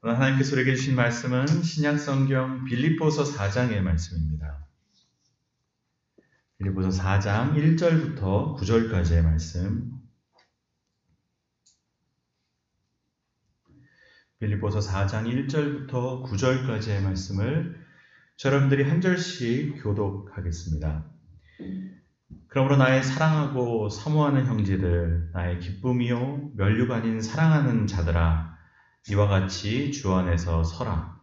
오늘 하나님께서 우리에게 주신 말씀은 신약성경 빌립보서 4장의 말씀입니다. 빌립보서 4장 1절부터 9절까지의 말씀. 빌립보서 4장 1절부터 9절까지의 말씀을 여러분들이 한 절씩 교독하겠습니다. 그러므로 나의 사랑하고 사모하는 형제들, 나의 기쁨이요 면류가 아닌 사랑하는 자들아, 이와 같이 주 안에서 서라.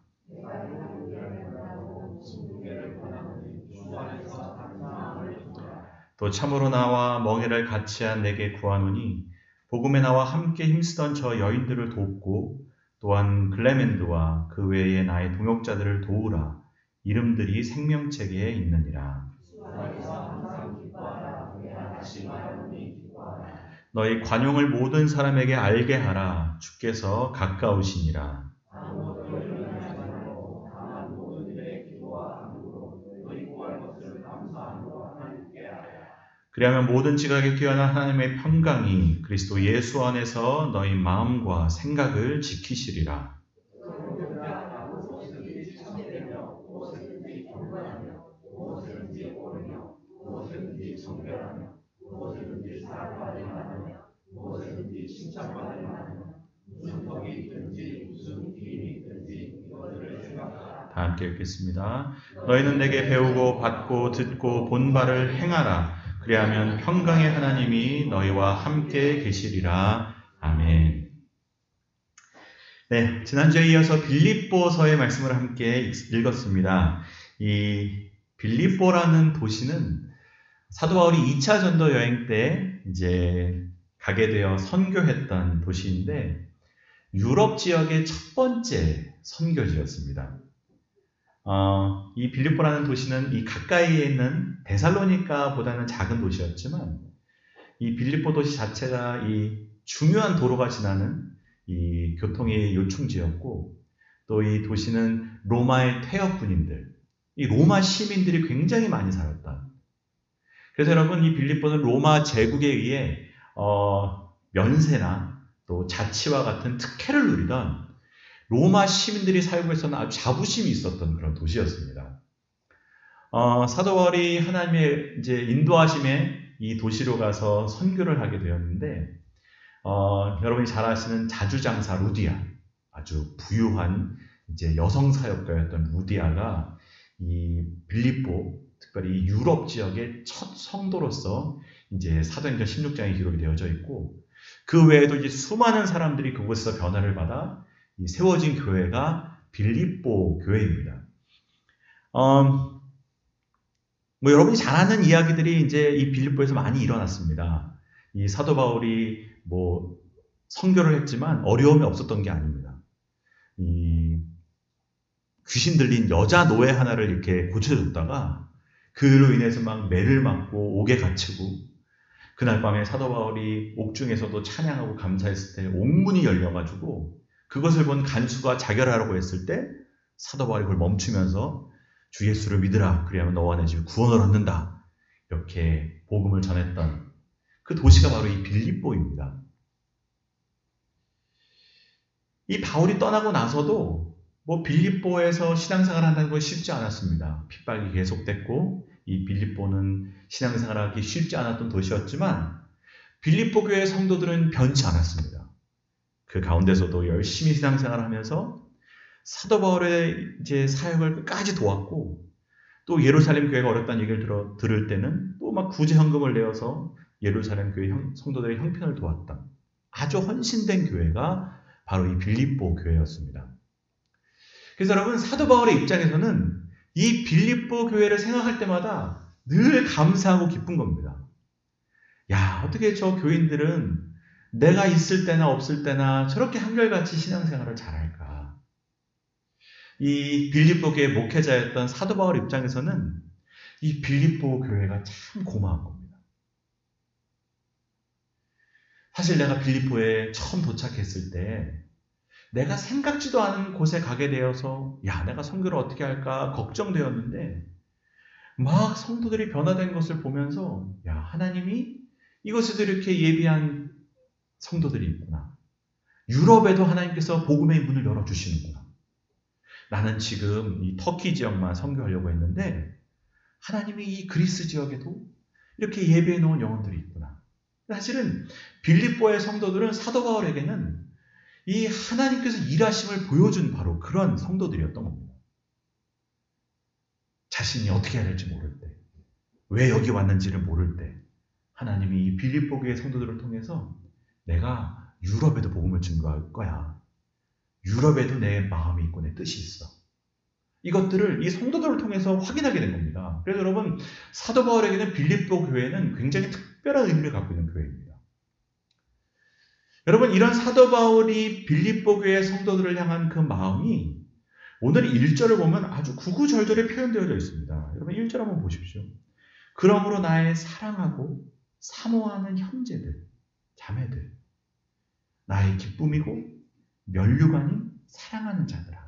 또 참으로 나와 멍에를 같이 한 내게 구하노니 복음에 나와 함께 힘쓰던 저 여인들을 돕고 또한 글레멘드와 그 외에 나의 동역자들을 도우라. 이름들이 생명책에 있느니라. 너희 관용을 모든 사람에게 알게 하라. 주께서 가까우시니라. 그리하면 모든 지각에 뛰어난 하나님의 평강이 그리스도 예수 안에서 너희 마음과 생각을 지키시리라. 다 함께 읽겠습니다. 너희는 내게 배우고 받고 듣고 본 바를 행하라. 그리하면 평강의 하나님이 너희와 함께 계시리라. 아멘. 네, 지난주에 이어서 빌립보서의 말씀을 함께 읽었습니다. 이 빌립보라는 도시는 사도 바울이 2차 전도 여행 때 이제 가게 되어 선교했던 도시인데 유럽 지역의 첫 번째 선교지였습니다. 이 빌립보라는 도시는 이 가까이에 있는 데살로니가보다는 작은 도시였지만 이 빌립보 도시 자체가 이 중요한 도로가 지나는 이 교통의 요충지였고 또 이 도시는 로마의 퇴역 군인들, 이 로마 시민들이 굉장히 많이 살았다. 그래서 여러분 이 빌립보는 로마 제국에 의해 면세나 또 자치와 같은 특혜를 누리던 로마 시민들이 살고 있었던 아주 자부심이 있었던 그런 도시였습니다. 사도 바울이 하나님의 이제 인도하심에 이 도시로 가서 선교를 하게 되었는데, 여러분이 잘 아시는 자주장사 루디아, 아주 부유한 이제 여성 사역가였던 루디아가 이 빌립보, 특별히 유럽 지역의 첫 성도로서 이제 사도행전 16장에 기록이 되어져 있고, 그 외에도 이제 수많은 사람들이 그곳에서 변화를 받아 이 세워진 교회가 빌립보 교회입니다. 여러분이 잘 아는 이야기들이 이제 이 빌립보에서 많이 일어났습니다. 이 사도 바울이 선교를 했지만 어려움이 없었던 게 아닙니다. 이 귀신 들린 여자 노예 하나를 이렇게 고쳐줬다가 그로 인해서 막 매를 맞고 옥에 갇히고 그날 밤에 사도 바울이 옥중에서도 찬양하고 감사했을 때 옥문이 열려가지고 그것을 본 간수가 자결하라고 했을 때 사도 바울이 그걸 멈추면서 주 예수를 믿으라. 그리하면 너와 내 집이 구원을 얻는다. 이렇게 복음을 전했던 그 도시가 바로 이 빌립보입니다. 이 바울이 떠나고 나서도 빌립보에서 신앙생활을 한다는 건 쉽지 않았습니다. 핍박이 계속됐고 이 빌립보는 신앙생활하기 쉽지 않았던 도시였지만 빌립보 교회 성도들은 변치 않았습니다. 그 가운데서도 열심히 신앙생활을 하면서 사도 바울의 이제 사역을 끝까지 도왔고 또 예루살렘 교회가 어렵다는 얘기를 들을 때는 또 막 구제 헌금을 내어서 예루살렘 교회 성도들의 형편을 도왔다. 아주 헌신된 교회가 바로 이 빌립보 교회였습니다. 그래서 여러분 사도 바울의 입장에서는 이 빌립보 교회를 생각할 때마다 늘 감사하고 기쁜 겁니다. 야, 어떻게 저 교인들은 내가 있을 때나 없을 때나 저렇게 한결같이 신앙생활을 잘할까. 이 빌립보 교회 목회자였던 사도 바울 입장에서는 이 빌립보 교회가 참 고마운 겁니다. 사실 내가 빌립보에 처음 도착했을 때 내가 생각지도 않은 곳에 가게 되어서 내가 선교를 어떻게 할까 걱정되었는데 막 성도들이 변화된 것을 보면서 하나님이 이곳에도 이렇게 예비한 성도들이 있구나. 유럽에도 하나님께서 복음의 문을 열어주시는구나. 나는 지금 이 터키 지역만 선교하려고 했는데 하나님이 이 그리스 지역에도 이렇게 예배해 놓은 영혼들이 있구나. 사실은 빌립보의 성도들은 사도 바울에게는 이 하나님께서 일하심을 보여준 바로 그런 성도들이었던 겁니다. 자신이 어떻게 해야 될지 모를 때, 왜 여기 왔는지를 모를 때 하나님이 이 빌립보 교회 성도들을 통해서 내가 유럽에도 복음을 증거할 거야. 유럽에도 내 마음이 있고 내 뜻이 있어. 이것들을 이 성도들을 통해서 확인하게 된 겁니다. 그래서 여러분, 사도 바울에게는 빌립보 교회는 굉장히 특별한 의미를 갖고 있는 교회입니다. 여러분, 이런 사도 바울이 빌립보 교회 성도들을 향한 그 마음이 오늘 1절을 보면 아주 구구절절에 표현되어져 있습니다. 여러분 1절 한번 보십시오. 그러므로 나의 사랑하고 사모하는 형제들, 자매들, 나의 기쁨이고 면류관인 사랑하는 자들아.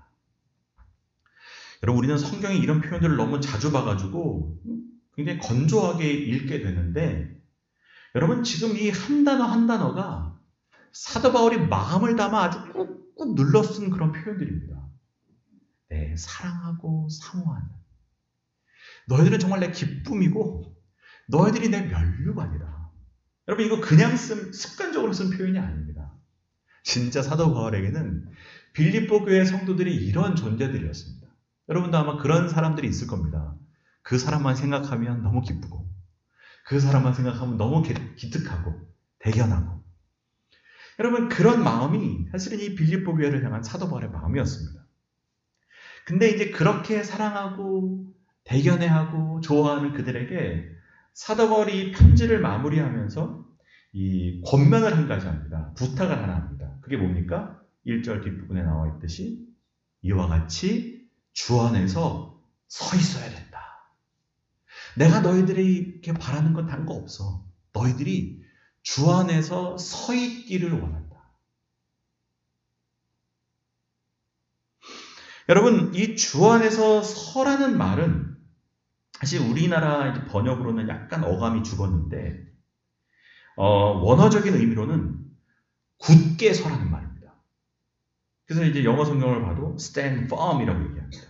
여러분 우리는 성경에 이런 표현들을 너무 자주 봐가지고 굉장히 건조하게 읽게 되는데 여러분 지금 이 한 단어 한 단어가 사도 바울이 마음을 담아 아주 꾹꾹 눌러 쓴 그런 표현들입니다. 네, 사랑하고 사모하는. 너희들은 정말 내 기쁨이고 너희들이 내 면류관이다. 여러분 이거 그냥 습관적으로 쓴 표현이 아닙니다. 진짜 사도 바울에게는 빌립보 교회 성도들이 이런 존재들이었습니다. 여러분도 아마 그런 사람들이 있을 겁니다. 그 사람만 생각하면 너무 기쁘고 그 사람만 생각하면 너무 기특하고 대견하고 여러분 그런 마음이 사실은 이 빌립보 교회를 향한 사도 바울의 마음이었습니다. 근데 이제 그렇게 사랑하고 대견해하고 좋아하는 그들에게 사도 바울이 편지를 마무리하면서 이 권면을 한 가지 합니다. 부탁을 하나 합니다. 그게 뭡니까? 1절 뒷부분에 나와 있듯이 이와 같이 주 안에서 서 있어야 된다. 내가 너희들이 이렇게 바라는 건 다른 거 없어. 너희들이 주 안에서 서 있기를 원한다. 여러분, 이 주 안에서 서라는 말은 사실 우리나라 번역으로는 약간 어감이 죽었는데 원어적인 의미로는 굳게 서라는 말입니다. 그래서 이제 영어 성경을 봐도 stand firm이라고 얘기합니다.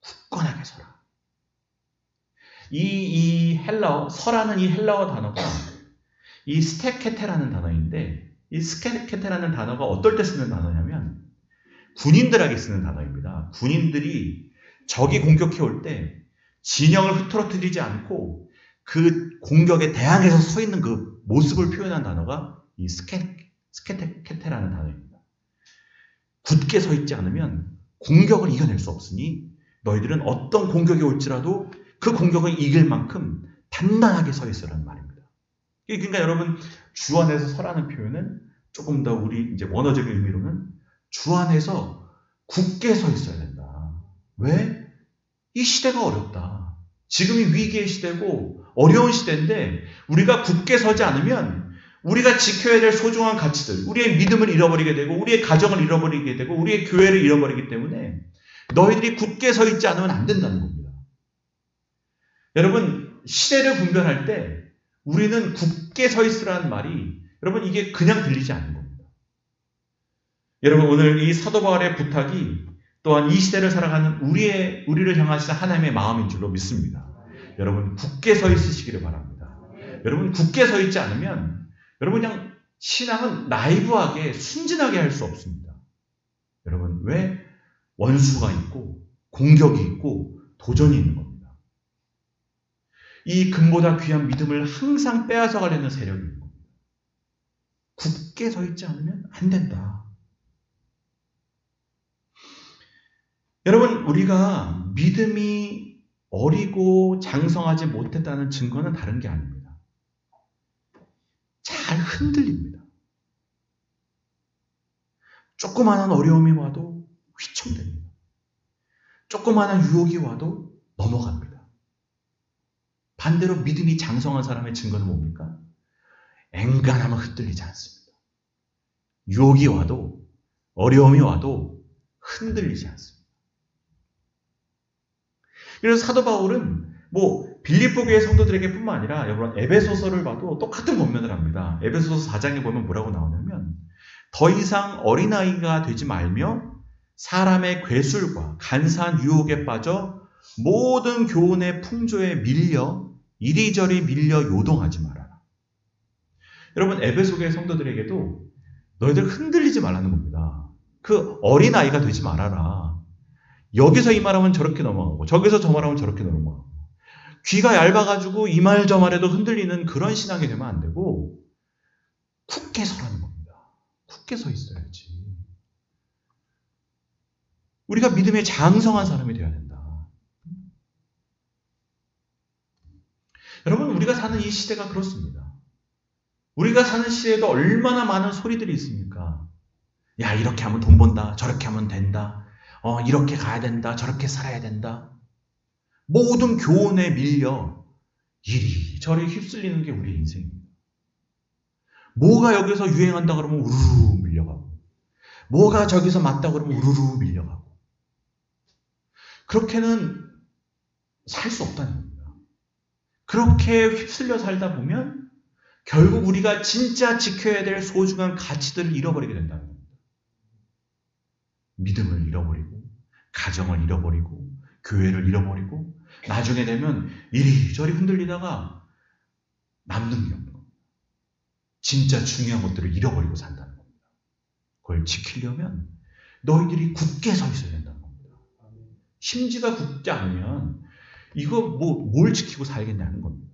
굳건하게 서라. 이 헬라어, 서라는 이 헬라어 단어가 이 스테케테라는 단어인데 이 스테케테라는 단어가 어떨 때 쓰는 단어냐면 군인들에게 쓰는 단어입니다. 군인들이 적이 공격해 올 때 진영을 흐트러뜨리지 않고 그 공격에 대항해서 서 있는 그 모습을 표현한 단어가 이 스케테라는 단어입니다. 굳게 서 있지 않으면 공격을 이겨낼 수 없으니 너희들은 어떤 공격이 올지라도 그 공격을 이길 만큼 단단하게 서 있으라는 말입니다. 그러니까 여러분 주 안에서 서라는 표현은 조금 더 우리 이제 원어적인 의미로는 주 안에서 굳게 서 있어야 된다. 왜? 이 시대가 어렵다. 지금이 위기의 시대고 어려운 시대인데 우리가 굳게 서지 않으면 우리가 지켜야 될 소중한 가치들, 우리의 믿음을 잃어버리게 되고 우리의 가정을 잃어버리게 되고 우리의 교회를 잃어버리기 때문에 너희들이 굳게 서 있지 않으면 안 된다는 겁니다. 여러분 시대를 분별할 때 우리는 굳게 서 있으라는 말이 여러분 이게 그냥 들리지 않는 겁니다. 여러분 오늘 이 사도 바울의 부탁이 또한 이 시대를 살아가는 우리를 향하신 하나님의 마음인 줄로 믿습니다. 여러분 굳게 서 있으시기를 바랍니다. 여러분 굳게 서 있지 않으면 여러분 그냥 신앙은 나이브하게 순진하게 할 수 없습니다. 여러분 왜? 원수가 있고 공격이 있고 도전이 있는 겁니다. 이 금보다 귀한 믿음을 항상 빼앗아 가려는 세력이 있는 겁니다. 굳게 서 있지 않으면 안 된다. 여러분 우리가 믿음이 어리고 장성하지 못했다는 증거는 다른 게 아닙니다. 잘 흔들립니다. 조그마한 어려움이 와도 휘청됩니다. 조그마한 유혹이 와도 넘어갑니다. 반대로 믿음이 장성한 사람의 증거는 뭡니까? 앵간하면 흔들리지 않습니다. 유혹이 와도 어려움이 와도 흔들리지 않습니다. 그래서 사도 바울은 빌립보 교회 성도들에게 뿐만 아니라 여러분 에베소서를 봐도 똑같은 권면을 합니다. 에베소서 4장에 보면 뭐라고 나오냐면 더 이상 어린아이가 되지 말며 사람의 괴술과 간사한 유혹에 빠져 모든 교훈의 풍조에 밀려 이리저리 밀려 요동하지 말아라. 여러분, 에베소교회 성도들에게도 너희들 흔들리지 말라는 겁니다. 그 어린아이가 되지 말아라. 여기서 이 말하면 저렇게 넘어가고 저기서 저 말하면 저렇게 넘어가고 귀가 얇아가지고 이 말 저 말에도 흔들리는 그런 신앙이 되면 안 되고 굳게 서라는 겁니다. 굳게 서 있어야지. 우리가 믿음에 장성한 사람이 되어야 된다. 여러분, 우리가 사는 이 시대가 그렇습니다. 우리가 사는 시대에도 얼마나 많은 소리들이 있습니까? 야, 이렇게 하면 돈 번다. 저렇게 하면 된다. 이렇게 가야 된다. 저렇게 살아야 된다. 모든 교훈에 밀려 이리저리 휩쓸리는 게 우리의 인생입니다. 뭐가 여기서 유행한다 그러면 우르르 밀려가고 뭐가 저기서 맞다 그러면 우르르 밀려가고 그렇게는 살 수 없다는 겁니다. 그렇게 휩쓸려 살다 보면 결국 우리가 진짜 지켜야 될 소중한 가치들을 잃어버리게 된다는 겁니다. 믿음을 잃어버리고 가정을 잃어버리고 교회를 잃어버리고 나중에 되면 이리저리 흔들리다가 남는 게 없는 겁니다. 진짜 중요한 것들을 잃어버리고 산다는 겁니다. 그걸 지키려면 너희들이 굳게 서 있어야 된다는 겁니다. 심지가 굳지 않으면 이거 뭘 지키고 살겠냐는 겁니다.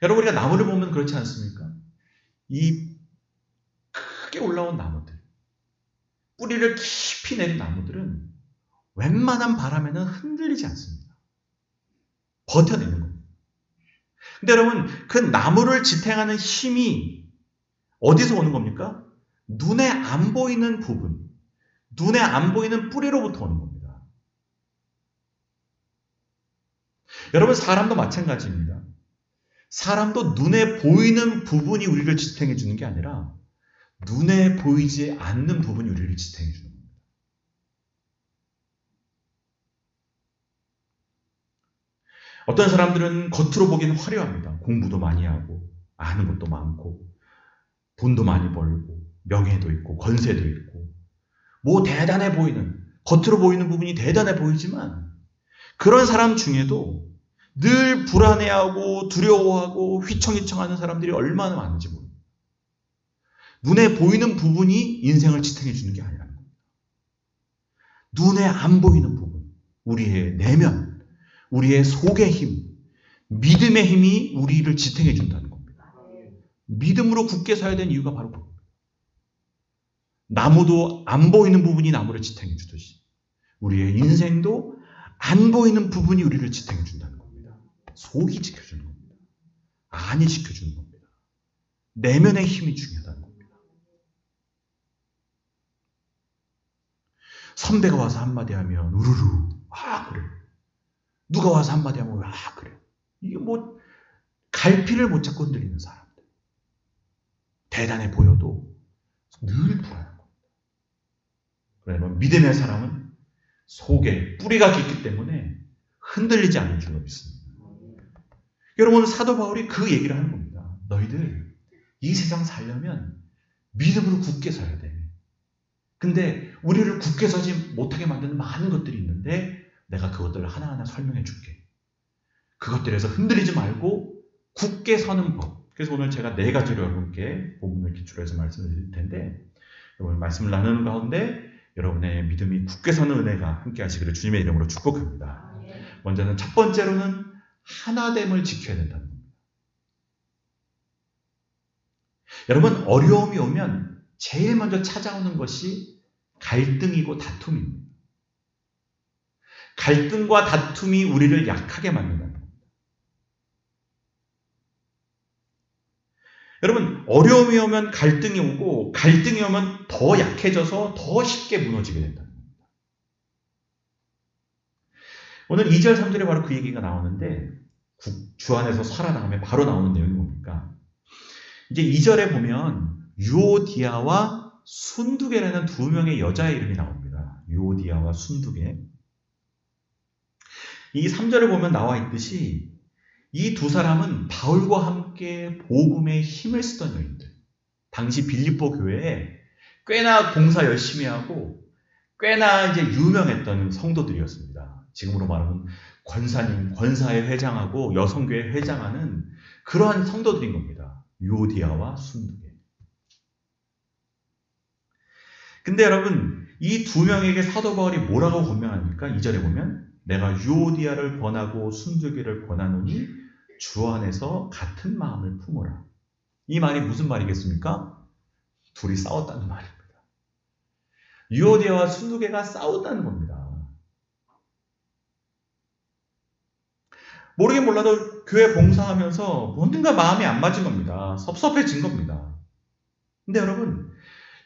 여러분, 우리가 나무를 보면 그렇지 않습니까? 이 크게 올라온 나무들, 뿌리를 깊이 내린 나무들은 웬만한 바람에는 흔들리지 않습니다. 버텨내는 겁니다. 근데 여러분, 그 나무를 지탱하는 힘이 어디서 오는 겁니까? 눈에 안 보이는 부분, 눈에 안 보이는 뿌리로부터 오는 겁니다. 여러분, 사람도 마찬가지입니다. 사람도 눈에 보이는 부분이 우리를 지탱해 주는 게 아니라 눈에 보이지 않는 부분이 우리를 지탱해 주는 겁니다. 어떤 사람들은 겉으로 보기엔 화려합니다. 공부도 많이 하고 아는 것도 많고 돈도 많이 벌고 명예도 있고 권세도 있고 뭐 대단해 보이는, 겉으로 보이는 부분이 대단해 보이지만 그런 사람 중에도 늘 불안해하고 두려워하고 휘청휘청하는 사람들이 얼마나 많은지 모릅니다. 눈에 보이는 부분이 인생을 지탱해 주는 게 아니라는 겁니다. 눈에 안 보이는 부분, 우리의 내면, 우리의 속의 힘, 믿음의 힘이 우리를 지탱해 준다는 겁니다. 믿음으로 굳게 서야 되는 이유가 바로 그겁니다. 나무도 안 보이는 부분이 나무를 지탱해 주듯이 우리의 인생도 안 보이는 부분이 우리를 지탱해 준다는 겁니다. 속이 지켜주는 겁니다. 안이 지켜주는 겁니다. 내면의 힘이 중요하다는 겁니다. 선배가 와서 한마디 하면 우르르 그래. 누가 와서 한마디 하면 그래. 이게 갈피를 못 잡고 흔들리는 사람들. 대단해 보여도 늘 불안한 겁니다. 그러면 믿음의 사람은 속에 뿌리가 깊기 때문에 흔들리지 않는 줄로 믿습니다. 여러분, 사도 바울이 그 얘기를 하는 겁니다. 너희들 이 세상 살려면 믿음으로 굳게 서야 돼. 근데 우리를 굳게 서지 못하게 만드는 많은 것들이 있는데 내가 그것들을 하나하나 설명해 줄게. 그것들에서 흔들리지 말고 굳게 서는 법. 그래서 오늘 제가 4가지로 여러분께 본문을 기초로 해서 말씀을 드릴 텐데 여러분 말씀을 나누는 가운데 여러분의 믿음이 굳게 서는 은혜가 함께 하시기를 주님의 이름으로 축복합니다. 먼저는 첫 번째로는 하나됨을 지켜야 된다는 겁니다. 여러분, 어려움이 오면 제일 먼저 찾아오는 것이 갈등이고 다툼입니다. 갈등과 다툼이 우리를 약하게 만든다는 겁니다. 여러분, 어려움이 오면 갈등이 오고 갈등이 오면 더 약해져서 더 쉽게 무너지게 된다는 겁니다. 오늘 2절, 3절에 바로 그 얘기가 나오는데 주 안에서 살아나가면 바로 나오는 내용이 뭡니까? 이제 2절에 보면 유오디아와 순두개라는 2명의 여자의 이름이 나옵니다. 유오디아와 순두개. 이 3절을 보면 나와 있듯이 이 두 사람은 바울과 함께 복음의 힘을 쓰던 여인들. 당시 빌립보 교회에 꽤나 봉사 열심히 하고 꽤나 이제 유명했던 성도들이었습니다. 지금으로 말하면 권사님, 권사회 회장하고 여성교회 회장하는 그러한 성도들인 겁니다. 유오디아와 순두계. 근데 여러분, 이 두 명에게 사도 바울이 뭐라고 권면합니까? 2절에 보면 내가 유오디아를 권하고 순두계를 권하노니 주 안에서 같은 마음을 품으라. 이 말이 무슨 말이겠습니까? 둘이 싸웠다는 말입니다. 유오디아와 순두계가 싸웠다는 겁니다. 모르긴 몰라도 교회 봉사하면서 뭔가 마음이 안 맞은 겁니다. 섭섭해진 겁니다. 근데 여러분,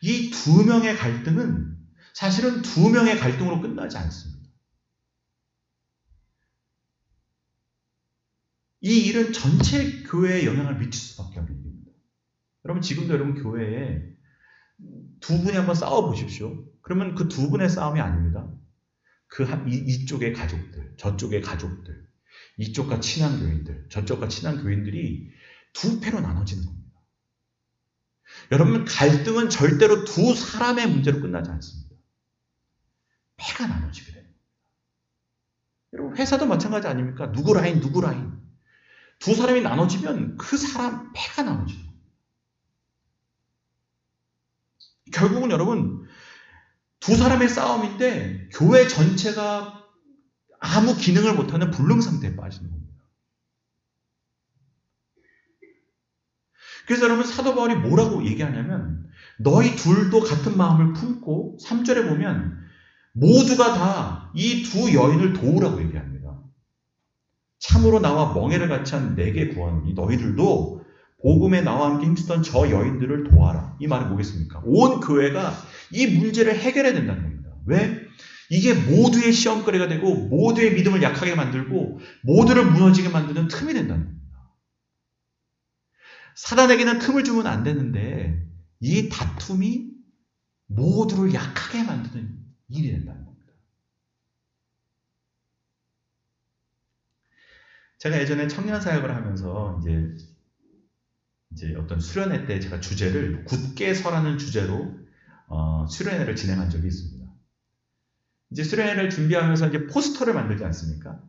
이 두 명의 갈등은 사실은 두 명의 갈등으로 끝나지 않습니다. 이 일은 전체 교회에 영향을 미칠 수밖에 없는 일입니다. 여러분, 지금도 여러분 교회에 두 분이 한번 싸워보십시오. 그러면 그 두 분의 싸움이 아닙니다. 이쪽의 가족들, 저쪽의 가족들, 이쪽과 친한 교인들, 저쪽과 친한 교인들이 두 패로 나눠지는 겁니다. 여러분, 갈등은 절대로 두 사람의 문제로 끝나지 않습니다. 패가 나눠지게 됩니다. 여러분, 회사도 마찬가지 아닙니까? 누구 라인, 누구 라인. 두 사람이 나눠지면 그 사람 패가 나눠지는 겁니다. 결국은 여러분, 두 사람의 싸움인데 교회 전체가 아무 기능을 못하는 불능 상태에 빠지는 겁니다. 그래서 여러분, 사도 바울이 뭐라고 얘기하냐면 너희 둘도 같은 마음을 품고 3절에 보면 모두가 다 이 두 여인을 도우라고 얘기합니다. 참으로 나와 멍에를 같이 한 내게 구하노니 너희들도 복음에 나와 함께 힘쓰던 저 여인들을 도와라. 이 말은 뭐겠습니까? 온 교회가 이 문제를 해결해야 된다는 겁니다. 왜? 이게 모두의 시험거리가 되고 모두의 믿음을 약하게 만들고 모두를 무너지게 만드는 틈이 된다는 겁니다. 사단에게는 틈을 주면 안 되는데 이 다툼이 모두를 약하게 만드는 일이 된다는 겁니다. 제가 예전에 청년 사역을 하면서 이제 어떤 수련회 때 제가 주제를 굳게 서라는 주제로 수련회를 진행한 적이 있습니다. 이제 수련회를 준비하면서 이제 포스터를 만들지 않습니까?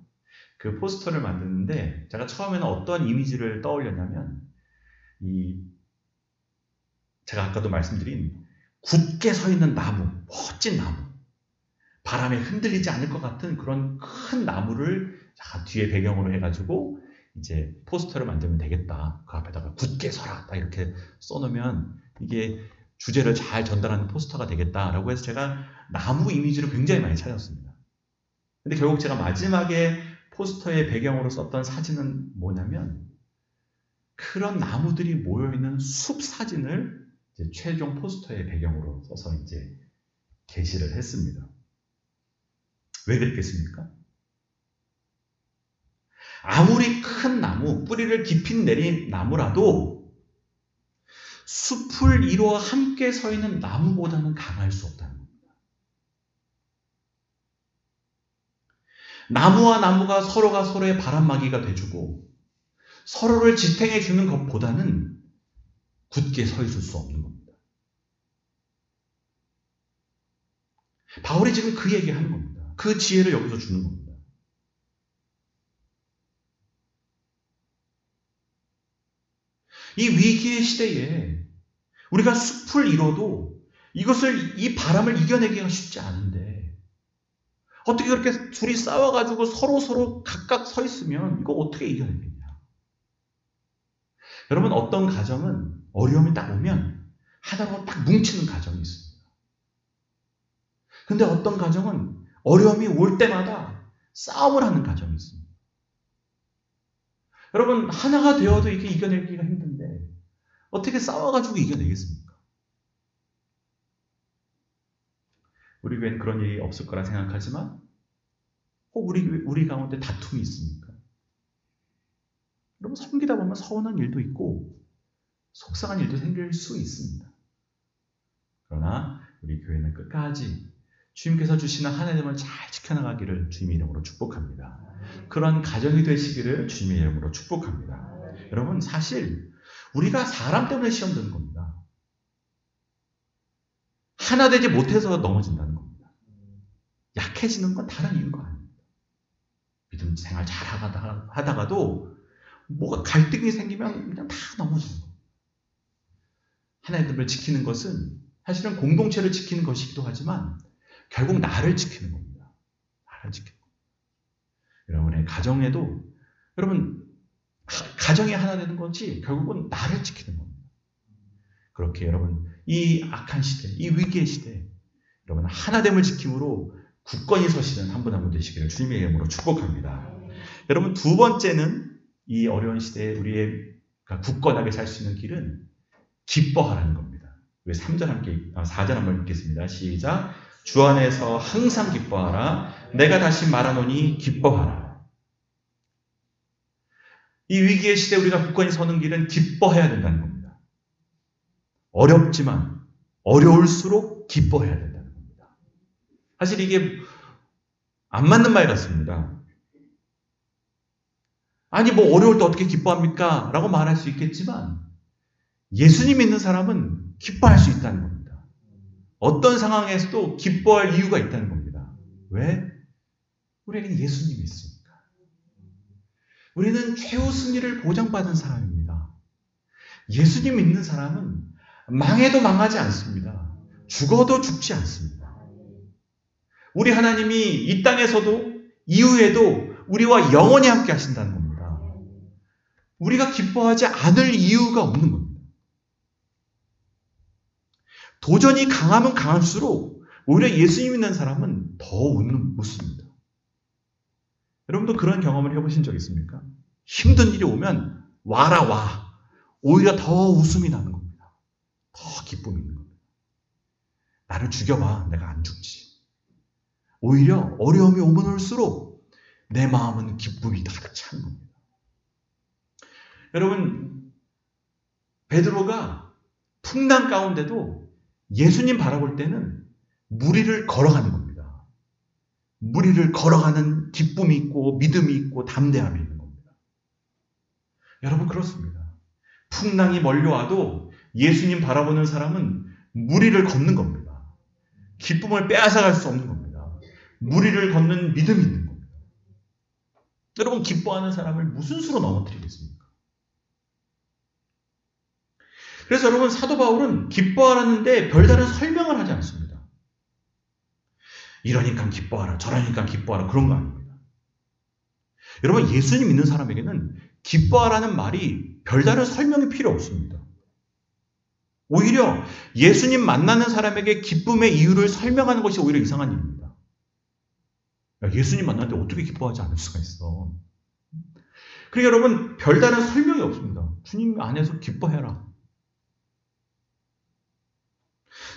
그 포스터를 만드는데 제가 처음에는 어떤 이미지를 떠올렸냐면 제가 아까도 말씀드린 굳게 서 있는 나무, 멋진 나무, 바람에 흔들리지 않을 것 같은 그런 큰 나무를 뒤에 배경으로 해가지고 이제 포스터를 만들면 되겠다. 그 앞에다가 굳게 서라. 딱 이렇게 써놓으면 이게 주제를 잘 전달하는 포스터가 되겠다라고 해서 제가 나무 이미지를 굉장히 많이 찾았습니다. 근데 결국 제가 마지막에 포스터의 배경으로 썼던 사진은 뭐냐면 그런 나무들이 모여있는 숲 사진을 이제 최종 포스터의 배경으로 써서 이제 게시를 했습니다. 왜 그랬겠습니까? 아무리 큰 나무, 뿌리를 깊이 내린 나무라도 숲을 이루어 함께 서 있는 나무보다는 강할 수 없다는 겁니다. 나무와 나무가 서로가 서로의 바람막이가 돼주고 서로를 지탱해주는 것보다는 굳게 서 있을 수 없는 겁니다. 바울이 지금 그 얘기하는 겁니다. 그 지혜를 여기서 주는 겁니다. 이 위기의 시대에 우리가 숲을 이뤄도 이 바람을 이겨내기가 쉽지 않은데 어떻게 그렇게 둘이 싸워가지고 서로 각각 서 있으면 이거 어떻게 이겨내겠냐. 여러분, 어떤 가정은 어려움이 딱 오면 하나로 딱 뭉치는 가정이 있습니다. 근데 어떤 가정은 어려움이 올 때마다 싸움을 하는 가정이 있습니다. 여러분, 하나가 되어도 이게 이겨내기가 힘든데 어떻게 싸워가지고 이겨내겠습니까? 우리 교회는 그런 일이 없을 거라 생각하지만 혹 우리 가운데 다툼이 있습니까? 여러분, 섬기다 보면 서운한 일도 있고 속상한 일도 생길 수 있습니다. 그러나 우리 교회는 끝까지 주님께서 주시는 하나님을 잘 지켜나가기를 주님의 이름으로 축복합니다. 그런 가정이 되시기를 주님의 이름으로 축복합니다. 여러분, 사실 우리가 사람 때문에 시험 드는 겁니다. 하나 되지 못해서 넘어진다는 겁니다. 약해지는 건 다른 이유가 아닙니다. 믿음 생활 잘 하다가도 뭐가 갈등이 생기면 그냥 다 넘어지는 겁니다. 하나님을 지키는 것은 사실은 공동체를 지키는 것이기도 하지만 결국 나를 지키는 겁니다. 나를 지키는 겁니다. 여러분의 가정에도 여러분 가정이 하나 되는 것이 결국은 나를 지키는 겁니다. 그렇게 여러분 이 악한 시대, 이 위기의 시대 여러분 하나됨을 지킴으로 굳건히 서시는 한 분 한 분 되시기를 주님의 이름으로 축복합니다. 여러분 두 번째는 이 어려운 시대에 우리의 굳건하게 살 수 있는 길은 기뻐하라는 겁니다. 우리 3절 함께 4절 한번 읽겠습니다. 시작. 주 안에서 항상 기뻐하라. 내가 다시 말하노니 기뻐하라. 이 위기의 시대에 우리가 굳건히 서는 길은 기뻐해야 된다는 겁니다. 어렵지만 어려울수록 기뻐해야 된다는 겁니다. 사실 이게 안 맞는 말 같습니다. 아니 뭐 어려울 때 어떻게 기뻐합니까? 라고 말할 수 있겠지만 예수님 믿는 사람은 기뻐할 수 있다는 겁니다. 어떤 상황에서도 기뻐할 이유가 있다는 겁니다. 왜? 우리에게는 예수님이 있으니까. 우리는 최후 승리를 보장받은 사람입니다. 예수님 믿는 사람은 망해도 망하지 않습니다. 죽어도 죽지 않습니다. 우리 하나님이 이 땅에서도 이후에도 우리와 영원히 함께 하신다는 겁니다. 우리가 기뻐하지 않을 이유가 없는 겁니다. 도전이 강하면 강할수록 오히려 예수님 믿는 사람은 더 웃습니다. 여러분도 그런 경험을 해보신 적 있습니까? 힘든 일이 오면 와라 와. 오히려 더 웃음이 나는 겁니다. 더 기쁨이 있는 겁니다. 나를 죽여봐. 내가 안 죽지. 오히려 어려움이 오면 올수록 내 마음은 기쁨이 가득 차는 겁니다. 여러분 베드로가 풍랑 가운데도 예수님 바라볼 때는 무리를 걸어가는 겁니다. 무리를 걸어가는 기쁨이 있고 믿음이 있고 담대함이 있는 겁니다. 여러분 그렇습니다. 풍랑이 몰려와도 예수님 바라보는 사람은 무리를 걷는 겁니다. 기쁨을 빼앗아갈 수 없는 겁니다. 무리를 걷는 믿음이 있는 겁니다. 여러분 기뻐하는 사람을 무슨 수로 넘어뜨리겠습니까? 그래서 여러분 사도 바울은 기뻐하라는데 별다른 설명을 하지 않습니다. 이러니까 기뻐하라, 저러니까 기뻐하라 그런 거 아닙니다. 여러분 예수님 믿는 사람에게는 기뻐하라는 말이 별다른 설명이 필요 없습니다. 오히려 예수님 만나는 사람에게 기쁨의 이유를 설명하는 것이 오히려 이상한 일입니다. 야, 예수님 만났는데 어떻게 기뻐하지 않을 수가 있어. 그러니까 여러분 별다른 설명이 없습니다. 주님 안에서 기뻐해라.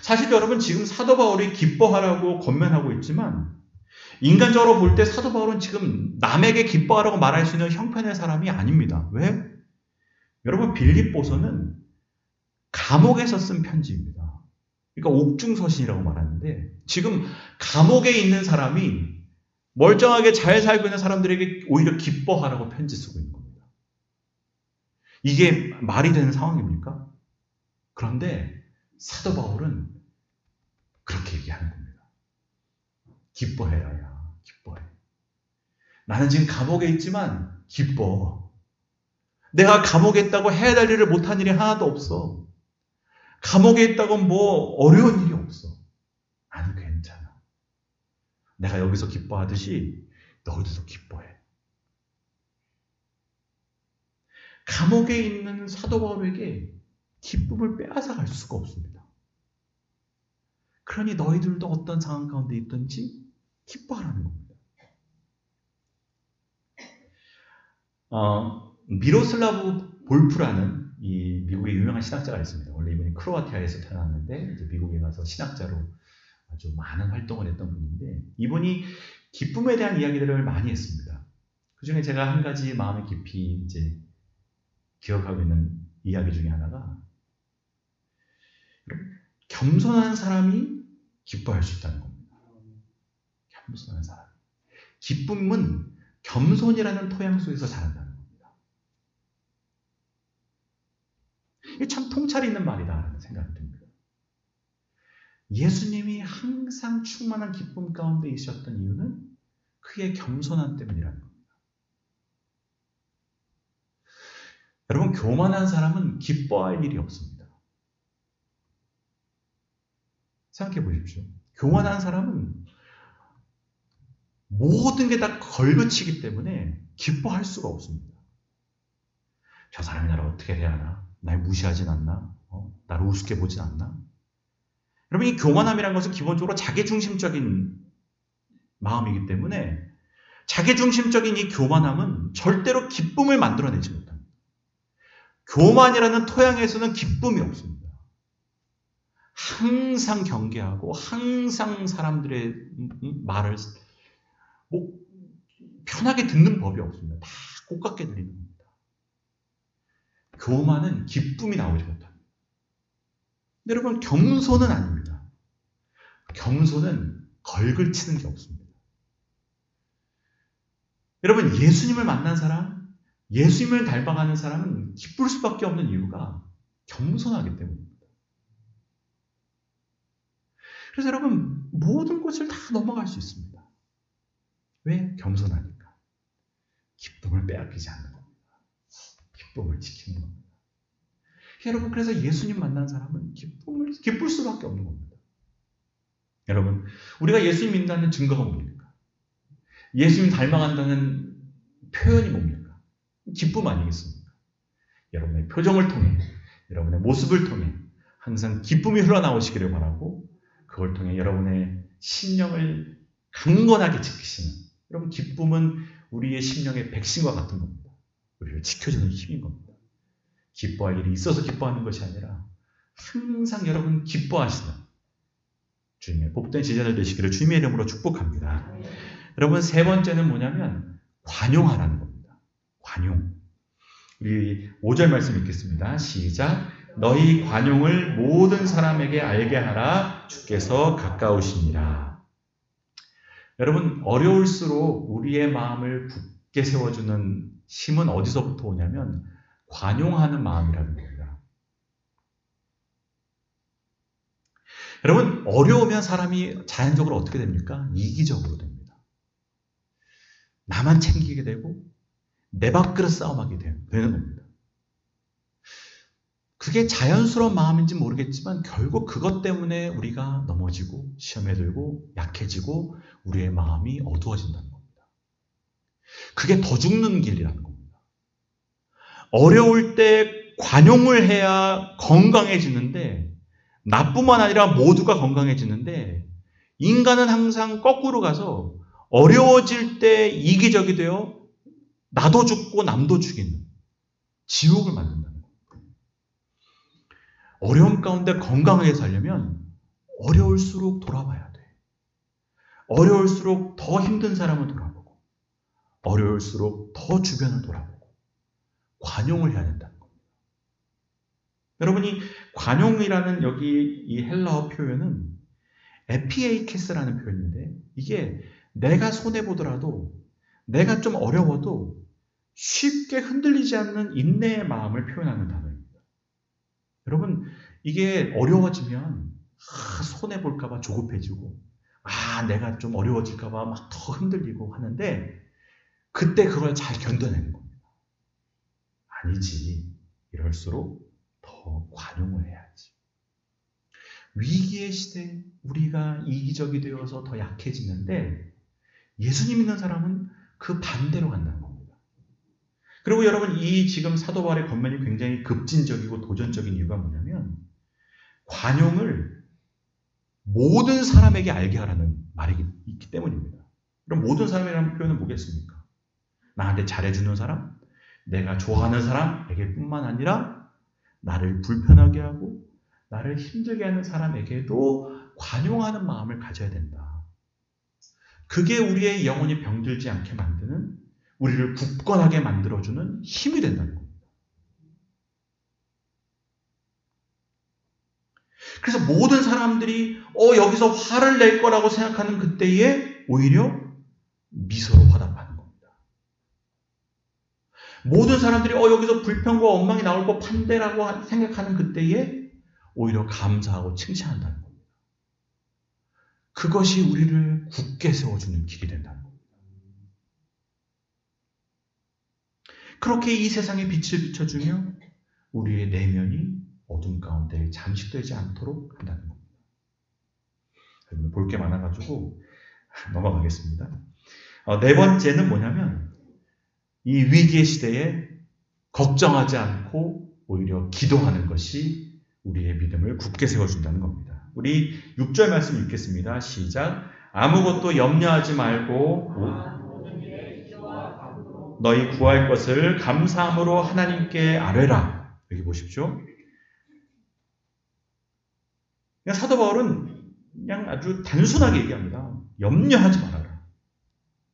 사실 여러분 지금 사도 바울이 기뻐하라고 권면하고 있지만 인간적으로 볼 때 사도 바울은 지금 남에게 기뻐하라고 말할 수 있는 형편의 사람이 아닙니다. 왜? 여러분 빌립보서는 감옥에서 쓴 편지입니다. 그러니까 옥중서신이라고 말하는데 지금 감옥에 있는 사람이 멀쩡하게 잘 살고 있는 사람들에게 오히려 기뻐하라고 편지 쓰고 있는 겁니다. 이게 말이 되는 상황입니까? 그런데 사도 바울은 그렇게 얘기하는 겁니다. 기뻐해라, 야, 기뻐해. 나는 지금 감옥에 있지만 기뻐. 내가 감옥에 있다고 해야 될 일을 못한 일이 하나도 없어. 감옥에 있다고 뭐 어려운 일이 없어. 나는 괜찮아. 내가 여기서 기뻐하듯이 너희들도 기뻐해. 감옥에 있는 사도 바울에게 기쁨을 빼앗아갈 수가 없습니다. 그러니 너희들도 어떤 상황 가운데 있든지 기뻐하라는 겁니다. 미로슬라브 볼프라는 이 미국의 유명한 신학자가 있습니다. 원래 이분이 크로아티아에서 태어났는데 이제 미국에 가서 신학자로 아주 많은 활동을 했던 분인데 이분이 기쁨에 대한 이야기들을 많이 했습니다. 그 중에 제가 한 가지 마음에 깊이 이제 기억하고 있는 이야기 중에 하나가 겸손한 사람이 기뻐할 수 있다는 겁니다. 겸손한 사람. 기쁨은 겸손이라는 토양 속에서 자란다는 겁니다. 이게 참 통찰이 있는 말이다라는 생각이 듭니다. 예수님이 항상 충만한 기쁨 가운데 있으셨던 이유는 그의 겸손함 때문이라는 겁니다. 여러분, 교만한 사람은 기뻐할 일이 없습니다. 생각해 보십시오. 교만한 사람은 모든 게 다 걸그치기 때문에 기뻐할 수가 없습니다. 저 사람이 나를 어떻게 대하나? 날 무시하진 않나? 나를 우습게 보진 않나? 여러분, 이 교만함이라는 것은 기본적으로 자기중심적인 마음이기 때문에 자기중심적인 이 교만함은 절대로 기쁨을 만들어내지 못합니다. 교만이라는 토양에서는 기쁨이 없습니다. 항상 경계하고 항상 사람들의 말을 편하게 듣는 법이 없습니다. 다 곱깝게 들리는 겁니다. 교만은 기쁨이 나오지 못합니다. 여러분, 겸손은 아닙니다. 겸손은 걸글치는 게 없습니다. 여러분, 예수님을 만난 사람, 예수님을 닮아가는 사람은 기쁠 수밖에 없는 이유가 겸손하기 때문입니다. 그래서 여러분, 모든 것을 다 넘어갈 수 있습니다. 왜? 겸손하니까. 기쁨을 빼앗기지 않는 겁니다. 기쁨을 지키는 겁니다. 여러분, 그래서 예수님 만난 사람은 기쁠 수밖에 없는 겁니다. 여러분, 우리가 예수님 믿는다는 증거가 뭡니까? 예수님 닮아간다는 표현이 뭡니까? 기쁨 아니겠습니까? 여러분의 표정을 통해, 여러분의 모습을 통해 항상 기쁨이 흘러나오시기를 바라고, 그걸 통해 여러분의 심령을 강건하게 지키시는, 여러분, 기쁨은 우리의 심령의 백신과 같은 겁니다. 우리를 지켜주는 힘인 겁니다. 기뻐할 일이 있어서 기뻐하는 것이 아니라 항상 여러분 기뻐하시는 주님의 복된 제자들 되시기를 주님의 이름으로 축복합니다. 여러분, 세 번째는 뭐냐면 관용하라는 겁니다. 관용. 우리 5절 말씀 읽겠습니다. 시작. 너희 관용을 모든 사람에게 알게 하라. 주께서 가까우시니라. 여러분, 어려울수록 우리의 마음을 굳게 세워주는 힘은 어디서부터 오냐면 관용하는 마음이라는 겁니다. 여러분, 어려우면 사람이 자연적으로 어떻게 됩니까? 이기적으로 됩니다. 나만 챙기게 되고 내 밥그릇 싸움하게 되는 겁니다. 그게 자연스러운 마음인지 모르겠지만 결국 그것 때문에 우리가 넘어지고 시험에 들고 약해지고 우리의 마음이 어두워진다는 겁니다. 그게 더 죽는 길이라는 겁니다. 어려울 때 관용을 해야 건강해지는데, 나뿐만 아니라 모두가 건강해지는데, 인간은 항상 거꾸로 가서 어려워질 때 이기적이 되어 나도 죽고 남도 죽이는 지옥을 만든다는 거예요. 어려움 가운데 건강하게 살려면 어려울수록 돌아봐야 돼. 어려울수록 더 힘든 사람을 돌아보고, 어려울수록 더 주변을 돌아보고 관용을 해야 된다는 겁니다. 여러분이 관용이라는 여기 이 헬라어 표현은 에피에이케스라는 표현인데, 이게 내가 손해보더라도, 내가 좀 어려워도 쉽게 흔들리지 않는 인내의 마음을 표현하는 단어입니다. 여러분, 이게 어려워지면 손해볼까봐 조급해지고, 내가 좀 어려워질까봐 막 더 흔들리고 하는데, 그때 그걸 잘 견뎌내는 겁니다. 아니지, 이럴수록 더 관용을 해야지. 위기의 시대에 우리가 이기적이 되어서 더 약해지는데, 예수님 믿는 사람은 그 반대로 간다는 겁니다. 그리고 여러분, 이 지금 사도 바울의 권면이 굉장히 급진적이고 도전적인 이유가 뭐냐면, 관용을 모든 사람에게 알게 하라는 말이 있기 때문입니다. 그럼 모든 사람이라는 표현은 뭐겠습니까? 나한테 잘해주는 사람, 내가 좋아하는 사람에게 뿐만 아니라 나를 불편하게 하고 나를 힘들게 하는 사람에게도 관용하는 마음을 가져야 된다. 그게 우리의 영혼이 병들지 않게 만드는, 우리를 굳건하게 만들어주는 힘이 된다는 겁니다. 그래서 모든 사람들이 여기서 화를 낼 거라고 생각하는 그때에 오히려 미소로 화답하는 겁니다. 모든 사람들이 여기서 불평과 원망이 나올 법한데라고 생각하는 그때에 오히려 감사하고 칭찬한다는 겁니다. 그것이 우리를 굳게 세워주는 길이 된다는 겁니다. 그렇게 이 세상에 빛을 비춰주며 우리의 내면이 어둠 가운데 잠식되지 않도록 한다는 겁니다. 볼 게 많아가지고 넘어가겠습니다. 네 번째는 뭐냐면 이 위기의 시대에 걱정하지 않고 오히려 기도하는 것이 우리의 믿음을 굳게 세워준다는 겁니다. 우리 6절 말씀 읽겠습니다. 시작. 아무것도 염려하지 말고 너희 구할 것을 감사함으로 하나님께 아뢰라. 여기 보십시오. 그냥 사도 바울은 그냥 아주 단순하게 얘기합니다. 염려하지 말아라.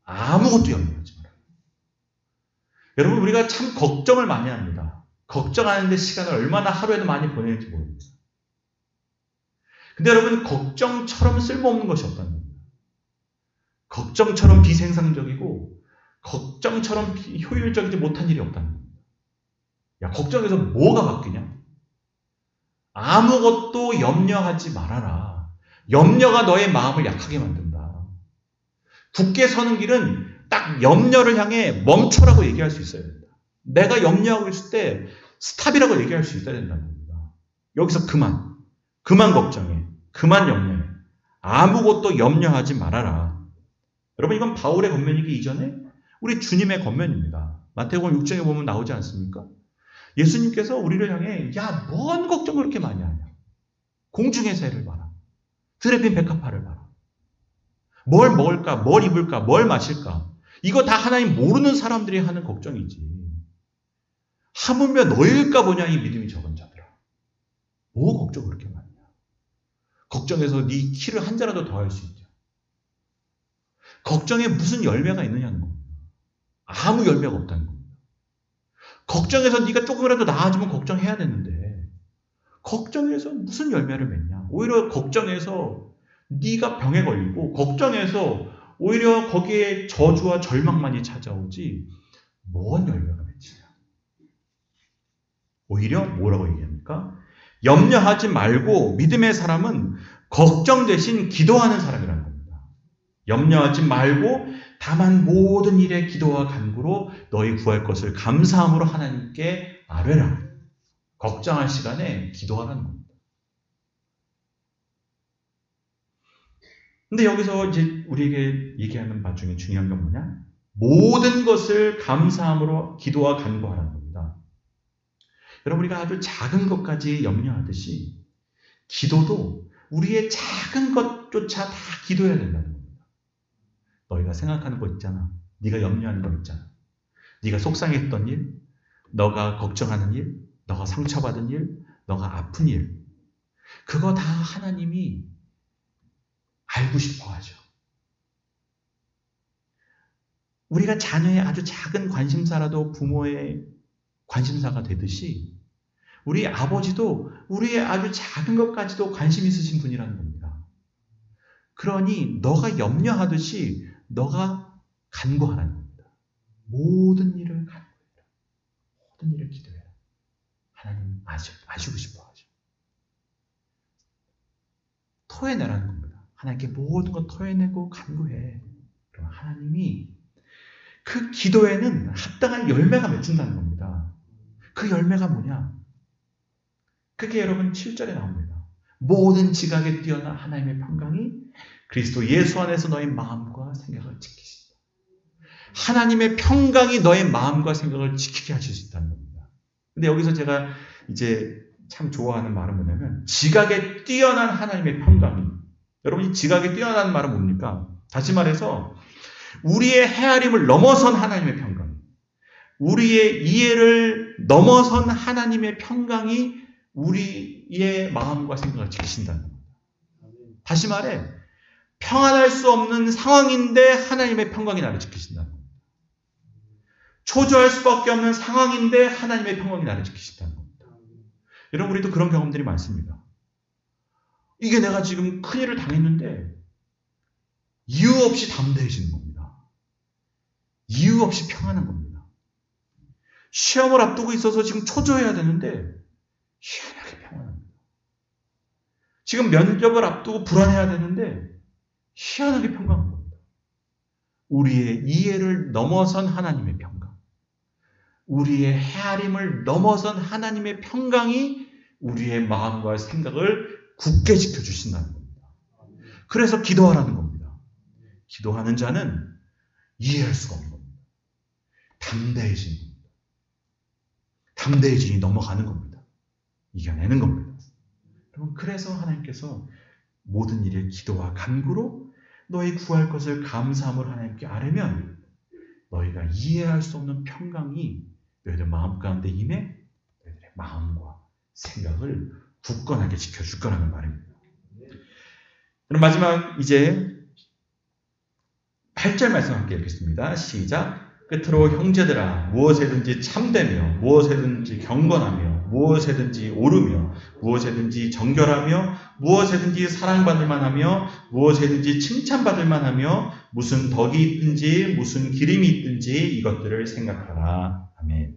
아무것도 염려하지 말아라. 여러분, 우리가 참 걱정을 많이 합니다. 걱정하는데 시간을 얼마나 하루에도 많이 보내는지 모릅니다. 근데 여러분, 걱정처럼 쓸모없는 것이 없다는 겁니다. 걱정처럼 비생산적이고 걱정처럼 효율적이지 못한 일이 없다는 겁니다. 야, 걱정해서 뭐가 바뀌냐? 아무것도 염려하지 말아라. 염려가 너의 마음을 약하게 만든다. 굳게 서는 길은 딱 염려를 향해 멈춰라고 얘기할 수 있어야 된다. 내가 염려하고 있을 때 스탑이라고 얘기할 수 있어야 된다는 겁니다. 여기서 그만 걱정해. 그만 염려해. 아무것도 염려하지 말아라. 여러분, 이건 바울의 권면이기 이전에 우리 주님의 권면입니다. 마태복음 6장에 보면 나오지 않습니까? 예수님께서 우리를 향해 야, 뭔 걱정을 그렇게 많이 하냐. 공중의 새를 봐라. 들에 핀 백합화를 봐라. 뭘 먹을까? 뭘 입을까? 뭘 마실까? 이거 다 하나님 모르는 사람들이 하는 걱정이지. 하물며 너일까 보냐 이 믿음이 적은 자들아. 뭐 걱정 그렇게 많냐. 걱정해서 네 키를 한 자라도 더 할 수 있죠. 걱정에 무슨 열매가 있느냐는 겁니다. 아무 열매가 없다는 겁니다. 걱정해서 네가 조금이라도 나아지면 걱정해야 되는데 걱정해서 무슨 열매를 맺냐. 오히려 걱정해서 네가 병에 걸리고 걱정해서 오히려 거기에 저주와 절망만이 찾아오지 뭔 열매가 맺히냐. 오히려 뭐라고 얘기합니까? 염려하지 말고 믿음의 사람은 걱정 대신 기도하는 사람이라는 겁니다. 염려하지 말고 다만 모든 일에 기도와 간구로 너희 구할 것을 감사함으로 하나님께 아뢰라. 걱정할 시간에 기도하라는 겁니다. 근데 여기서 이제 우리에게 얘기하는 바 중에 중요한 건 뭐냐? 모든 것을 감사함으로 기도와 간구하라는 겁니다. 여러분, 우리가 아주 작은 것까지 염려하듯이 기도도 우리의 작은 것조차 다 기도해야 된다는 겁니다. 너희가 생각하는 것 있잖아. 네가 염려하는 것 있잖아. 네가 속상했던 일, 너가 걱정하는 일, 너가 상처받은 일, 너가 아픈 일. 그거 다 하나님이 알고 싶어 하죠. 우리가 자녀의 아주 작은 관심사라도 부모의 관심사가 되듯이 우리 아버지도 우리의 아주 작은 것까지도 관심 있으신 분이라는 겁니다. 그러니 너가 염려하듯이 너가 간구하라는 겁니다. 모든 일을 간구해라. 모든 일을 기도해라. 하나님 아시고 싶어 하죠. 토해내라는 겁니다. 하나님께 모든 것 토해내고 간구해. 그럼 하나님이 그 기도에는 합당한 열매가 맺힌다는 겁니다. 그 열매가 뭐냐? 그게 여러분 7절에 나옵니다. 모든 지각에 뛰어난 하나님의 평강이 그리스도 예수 안에서 너의 마음과 생각을 지키신다. 하나님의 평강이 너의 마음과 생각을 지키게 하실 수 있다는 겁니다. 근데 여기서 제가 이제 참 좋아하는 말은 뭐냐면 지각에 뛰어난 하나님의 평강이, 여러분이 지각에 뛰어난 말은 뭡니까? 다시 말해서 우리의 헤아림을 넘어선 하나님의 평강, 우리의 이해를 넘어선 하나님의 평강이 우리의 마음과 생각을 지키신다는 겁니다. 다시 말해 평안할 수 없는 상황인데 하나님의 평강이 나를 지키신다는 겁니다. 초조할 수밖에 없는 상황인데 하나님의 평강이 나를 지키신다는 겁니다. 여러분, 우리도 그런 경험들이 많습니다. 이게 내가 지금 큰일을 당했는데 이유 없이 담대해지는 겁니다. 이유 없이 평안한 겁니다. 시험을 앞두고 있어서 지금 초조해야 되는데 희한하게 평안합니다. 지금 면접을 앞두고 불안해야 되는데 희한하게 평강한 겁니다. 우리의 이해를 넘어선 하나님의 평강, 우리의 헤아림을 넘어선 하나님의 평강이 우리의 마음과 생각을 굳게 지켜주신다는 겁니다. 그래서 기도하라는 겁니다. 기도하는 자는 이해할 수가 없는 겁니다. 담대해지는 겁니다. 담대해지니 넘어가는 겁니다. 이겨내는 겁니다. 여러분, 그래서 하나님께서 모든 일에 기도와 간구로 너희 구할 것을 감사함으로 하나님께 아뢰면 너희가 이해할 수 없는 평강이 너희들 마음 가운데 임해 너희들의 마음과 생각을 굳건하게 지켜줄 거라는 말입니다. 그럼 마지막 이제 8절 말씀 함께 읽겠습니다. 시작. 끝으로 형제들아, 무엇에든지 참되며 무엇에든지 경건하며 무엇에든지 오르며 무엇에든지 정결하며 무엇에든지 사랑받을 만하며 무엇에든지 칭찬받을 만하며 무슨 덕이 있든지 무슨 기림이 있든지 이것들을 생각하라. 아멘.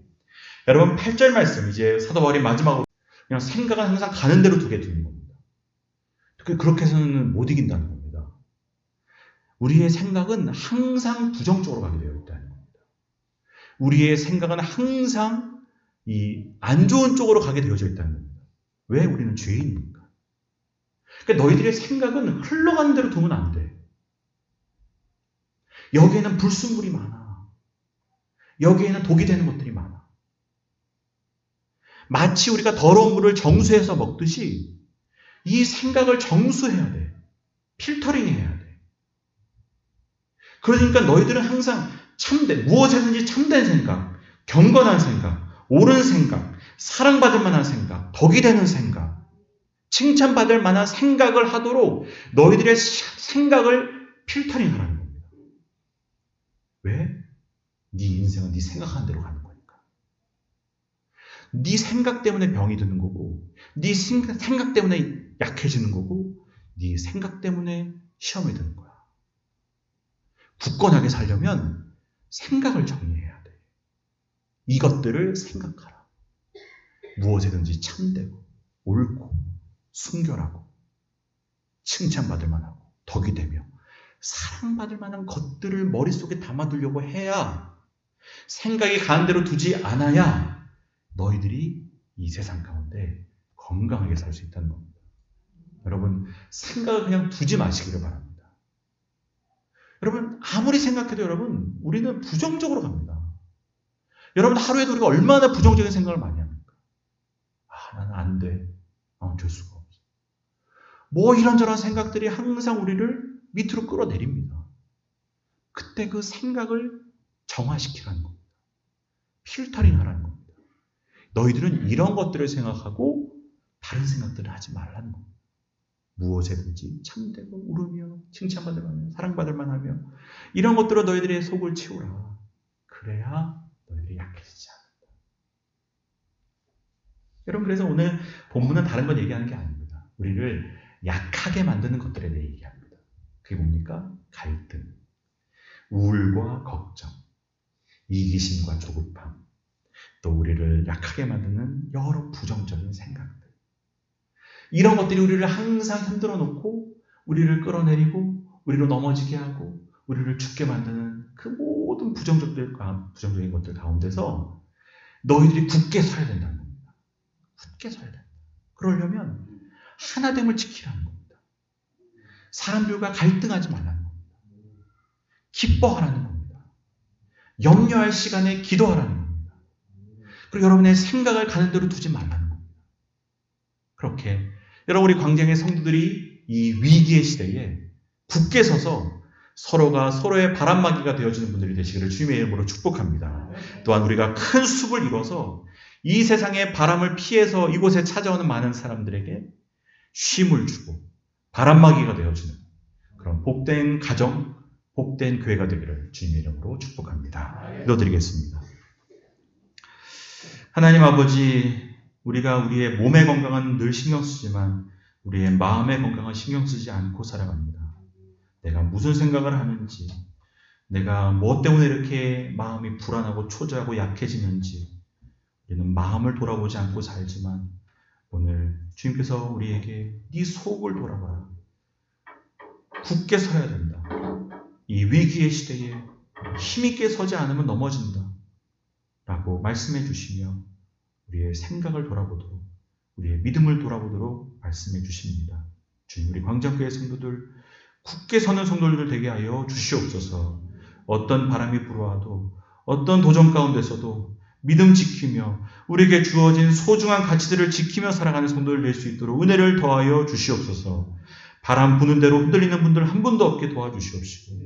여러분, 8절 말씀 이제 사도 바울이 마지막으로 그냥 생각은 항상 가는 대로 두게 두는 겁니다. 그렇게 해서는 못 이긴다는 겁니다. 우리의 생각은 항상 부정적으로 가게 되어 있다는 겁니다. 우리의 생각은 항상 이 안 좋은 쪽으로 가게 되어져 있다는 겁니다. 왜? 우리는 죄인이니까. 그러니까 너희들의 생각은 흘러가는 대로 두면 안 돼. 여기에는 불순물이 많아. 여기에는 독이 되는 것들이 많아. 마치 우리가 더러운 물을 정수해서 먹듯이 이 생각을 정수해야 돼. 필터링 해야 돼. 그러니까 너희들은 항상 참된, 무엇에든지 참된 생각, 경건한 생각, 옳은 생각, 사랑받을 만한 생각, 덕이 되는 생각, 칭찬받을 만한 생각을 하도록 너희들의 생각을 필터링 하라는 겁니다. 왜? 네 인생은 네 생각하는 대로 가는 거니까. 네 생각 때문에 병이 드는 거고, 네 생각 때문에 약해지는 거고, 네 생각 때문에 시험에 드는 거야. 굳건하게 살려면 생각을 정리해야 돼. 이것들을 생각하라. 무엇이든지 참되고 옳고 순결하고 칭찬받을 만하고 덕이 되며 사랑받을 만한 것들을 머릿속에 담아두려고 해야, 생각이 가는 대로 두지 않아야 너희들이 이 세상 가운데 건강하게 살 수 있다는 겁니다. 여러분, 생각을 그냥 두지 마시기를 바랍니다. 여러분, 아무리 생각해도 여러분, 우리는 부정적으로 갑니다. 여러분, 하루에도 우리가 얼마나 부정적인 생각을 많이 합니까? 나는 안 돼. 될 수가 없어. 뭐 이런저런 생각들이 항상 우리를 밑으로 끌어내립니다. 그때 그 생각을 정화시키라는 겁니다. 필터링 하라는 겁니다. 너희들은 이런 것들을 생각하고 다른 생각들을 하지 말라는 겁니다. 무엇에든지 참되고 오르며 칭찬받을 만하며 사랑받을 만하며 이런 것들로 너희들의 속을 채우라. 그래야 너희들이 약해지지 않는다. 여러분, 그래서 오늘 본문은 다른 건 얘기하는 게 아닙니다. 우리를 약하게 만드는 것들에 대해 얘기합니다. 그게 뭡니까? 갈등, 우울과 걱정, 이기심과 조급함, 또 우리를 약하게 만드는 여러 부정적인 생각들. 이런 것들이 우리를 항상 흔들어 놓고 우리를 끌어내리고 우리로 넘어지게 하고 우리를 죽게 만드는 그 모든 부정적인 것들 가운데서 너희들이 굳게 서야 된다는 겁니다. 굳게 서야 된다. 그러려면 하나됨을 지키라는 겁니다. 사람들과 갈등하지 말라는 겁니다. 기뻐하라는 겁니다. 염려할 시간에 기도하라는 겁니다. 그리고 여러분의 생각을 가는 대로 두지 말라는 겁니다. 그렇게 여러분, 우리 광장의 성도들이 이 위기의 시대에 굳게 서서 서로가 서로의 바람막이가 되어주는 분들이 되시기를 주님의 이름으로 축복합니다. 또한 우리가 큰 숲을 이뤄서 이 세상의 바람을 피해서 이곳에 찾아오는 많은 사람들에게 쉼을 주고 바람막이가 되어주는 그런 복된 가정, 복된 교회가 되기를 주님의 이름으로 축복합니다. 기도드리겠습니다. 하나님 아버지, 우리가 우리의 몸의 건강은 늘 신경 쓰지만 우리의 마음의 건강은 신경 쓰지 않고 살아갑니다. 내가 무슨 생각을 하는지, 내가 뭐 때문에 이렇게 마음이 불안하고 초조하고 약해지는지, 우리는 마음을 돌아보지 않고 살지만 오늘 주님께서 우리에게 네 속을 돌아봐라. 굳게 서야 된다. 이 위기의 시대에 힘있게 서지 않으면 넘어진다. 라고 말씀해 주시며 우리의 생각을 돌아보도록, 우리의 믿음을 돌아보도록 말씀해 주십니다. 주님, 우리 광장교회 성도들 굳게 서는 성도들 되게 하여 주시옵소서. 어떤 바람이 불어와도, 어떤 도전 가운데서도 믿음 지키며 우리에게 주어진 소중한 가치들을 지키며 살아가는 성도들 될 수 있도록 은혜를 더하여 주시옵소서. 바람 부는 대로 흔들리는 분들 한 분도 없게 도와주시옵시고,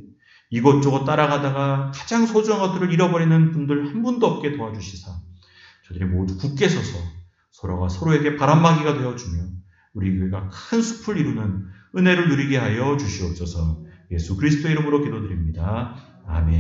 이것저것 따라가다가 가장 소중한 것들을 잃어버리는 분들 한 분도 없게 도와주시사 저들이 모두 굳게 서서 서로가 서로에게 바람막이가 되어주며 우리 교회가 큰 숲을 이루는 은혜를 누리게 하여 주시옵소서. 예수 그리스도의 이름으로 기도드립니다. 아멘.